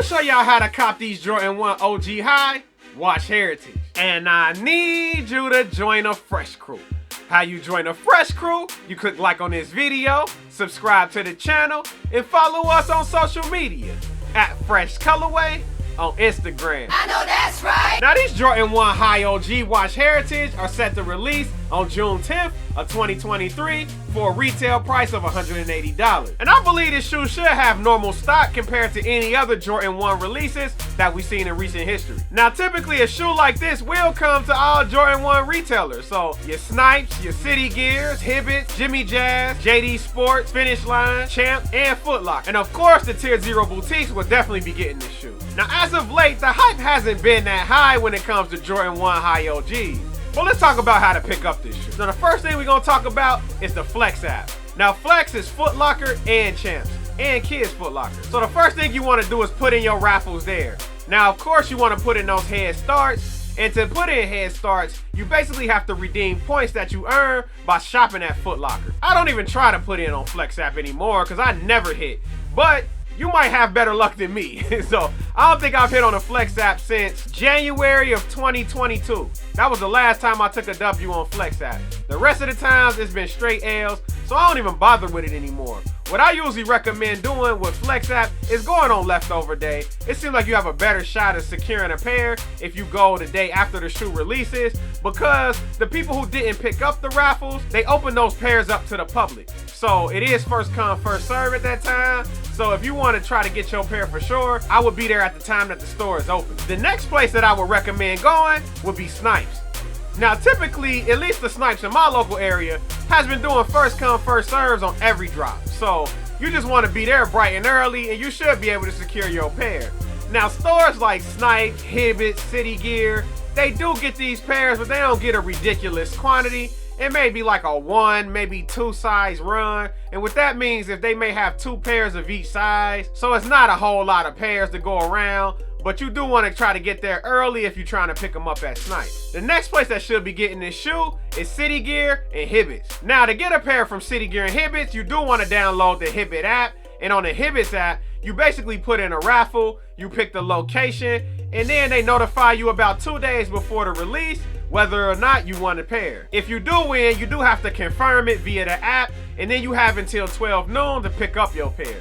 show y'all how to cop these Jordan 1 OG High. Watch Heritage. And I need you to join a fresh crew. How you join a fresh crew? You click like on this video, subscribe to the channel, and follow us on social media at Fresh Colorway on Instagram. I know that's right. Now these Jordan 1 High OG Watch Heritage are set to release on June 10th of 2023 for a retail price of $180. And I believe this shoe should have normal stock compared to any other Jordan 1 releases that we've seen in recent history. Now typically a shoe like this will come to all Jordan 1 retailers. So your Snipes, your City Gears, Hibbets, Jimmy Jazz, JD Sports, Finish Line, Champ, and Foot Locker. And of course the Tier 0 boutiques will definitely be getting this shoe. Now as of late, the hype hasn't been that high when it coMs to Jordan 1 High OGs. But let's talk about how to pick up this shoe. Now the first thing we're gonna talk about is the Flex app. Now Flex is Foot Locker and Champs and Kids Foot Locker. So the first thing you wanna do is put in your raffles there. Now of course you wanna put in those head starts, and to put in head starts, you basically have to redeem points that you earn by shopping at Foot Locker. I don't even try to put in on Flex app anymore because I never hit, but you might have better luck than me. So I don't think I've hit on the Flex app since January of 2022. That was the last time I took a W on Flex app. The rest of the times it's been straight L's, so I don't even bother with it anymore. What I usually recommend doing with Flex app is going on leftover day. It seems like you have a better shot at securing a pair if you go the day after the shoe releases, because the people who didn't pick up the raffles, they open those pairs up to the public. So it is first come, first serve at that time. So if you want to try to get your pair for sure, I would be there at the time that the store is open. The next place that I would recommend going would be Snipes. Now typically, at least the Snipes in my local area has been doing first come, first serves on every drop. So you just want to be there bright and early and you should be able to secure your pair. Now stores like Snipes, Hibbets, City Gear, they do get these pairs, but they don't get a ridiculous quantity. It may be like a 1, maybe 2 size run. And what that means is they may have 2 pairs of each size. So it's not a whole lot of pairs to go around, but you do want to try to get there early if you're trying to pick them up at Snipes. The next place that should be getting this shoe is City Gear and Hibbets. Now to get a pair from City Gear and Hibbets, you do want to download the Hibbet app. And on the Hibbets app, you basically put in a raffle, you pick the location, and then they notify you about 2 days before the release whether or not you won a pair. If you do win, you do have to confirm it via the app, and then you have until 12 noon to pick up your pair.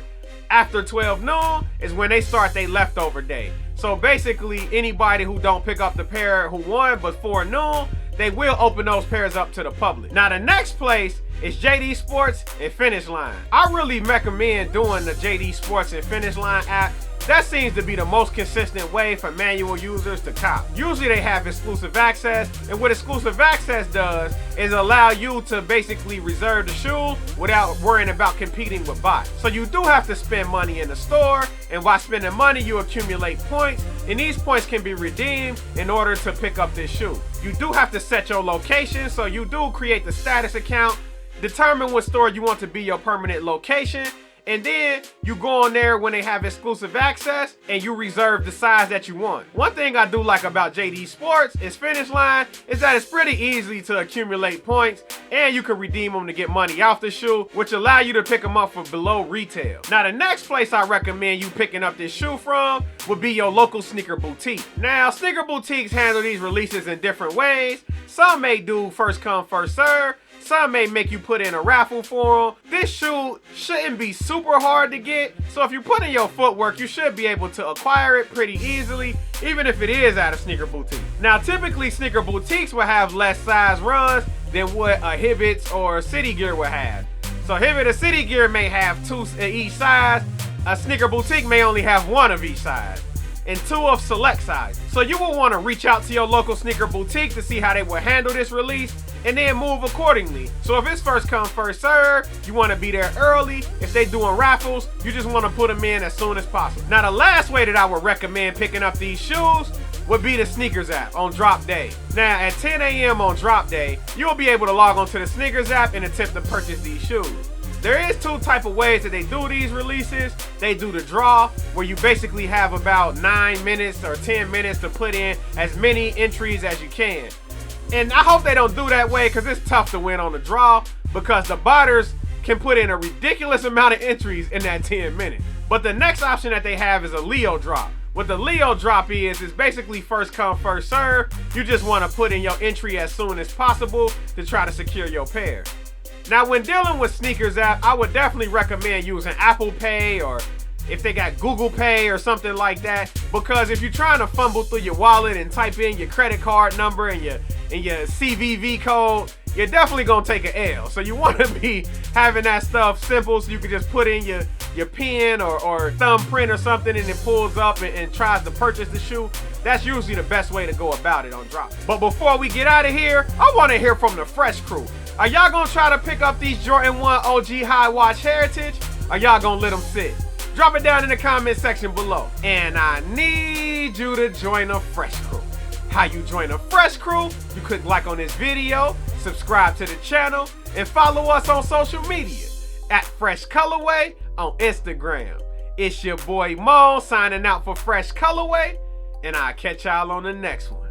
After 12 noon is when they start their leftover day. So basically, anybody who don't pick up the pair who won before noon, they will open those pairs up to the public. Now the next place is JD Sports and Finish Line. I really recommend doing the JD Sports and Finish Line app. That seems to be the most consistent way for manual users to cop. Usually they have exclusive access, and what exclusive access does is allow you to basically reserve the shoe without worrying about competing with bots. So you do have to spend money in the store, and by spending money you accumulate points, and these points can be redeemed in order to pick up this shoe. You do have to set your location, so you do create the status account, determine what store you want to be your permanent location, and then you go on there when they have exclusive access and you reserve the size that you want. One thing I do like about JD Sports is Finish Line is that it's pretty easy to accumulate points, and you can redeem them to get money off the shoe, which allow you to pick them up for below retail. Now the next place I recommend you picking up this shoe from would be your local sneaker boutique. Now sneaker boutiques handle these releases in different ways. Some may do first come, first serve. Some may make you put in a raffle for them. This shoe shouldn't be super hard to get, so if you put in your footwork, you should be able to acquire it pretty easily, even if it is at a sneaker boutique. Now typically sneaker boutiques will have less size runs than what a Hibbets or a City Gear would have. So Hibbet or City Gear may have 2 each size. A sneaker boutique may only have 1 of each size, and 2 of select size. So you will want to reach out to your local sneaker boutique to see how they will handle this release, and then move accordingly. So if it's first come, first serve, you want to be there early. If they doing raffles, you just want to put them in as soon as possible. Now the last way that I would recommend picking up these shoes would be the Sneakers app on drop day. Now at 10 a.m. on drop day, you'll be able to log onto the Sneakers app and attempt to purchase these shoes. There is 2 type of ways that they do these releases. They do the draw, where you basically have about 9 minutes or 10 minutes to put in as many entries as you can. And I hope they don't do that way, because it's tough to win on the draw, because the botters can put in a ridiculous amount of entries in that 10 minutes. But the next option that they have is a Leo drop. What the Leo drop is basically first come, first serve. You just want to put in your entry as soon as possible to try to secure your pair. Now, when dealing with sneakers app, I would definitely recommend using Apple Pay, or if they got Google Pay or something like that, because if you're trying to fumble through your wallet and type in your credit card number and your CVV code, you're definitely gonna take an L. So you want to be having that stuff simple, so you can just put in your pen or thumbprint or something, and it pulls up and tries to purchase the shoe. That's usually the best way to go about it on drop. But before we get out of here, I want to hear from the Fresh crew. Are y'all gonna try to pick up these Jordan 1 OG High Watch Heritage? Or y'all gonna let them sit? Drop it down in the comment section below. And I need you to join the Fresh crew. How you join the Fresh crew? You click like on this video, subscribe to the channel, and follow us on social media at Fresh Colorway on Instagram. It's your boy Mo signing out for Fresh Colorway, and I'll catch y'all on the next one.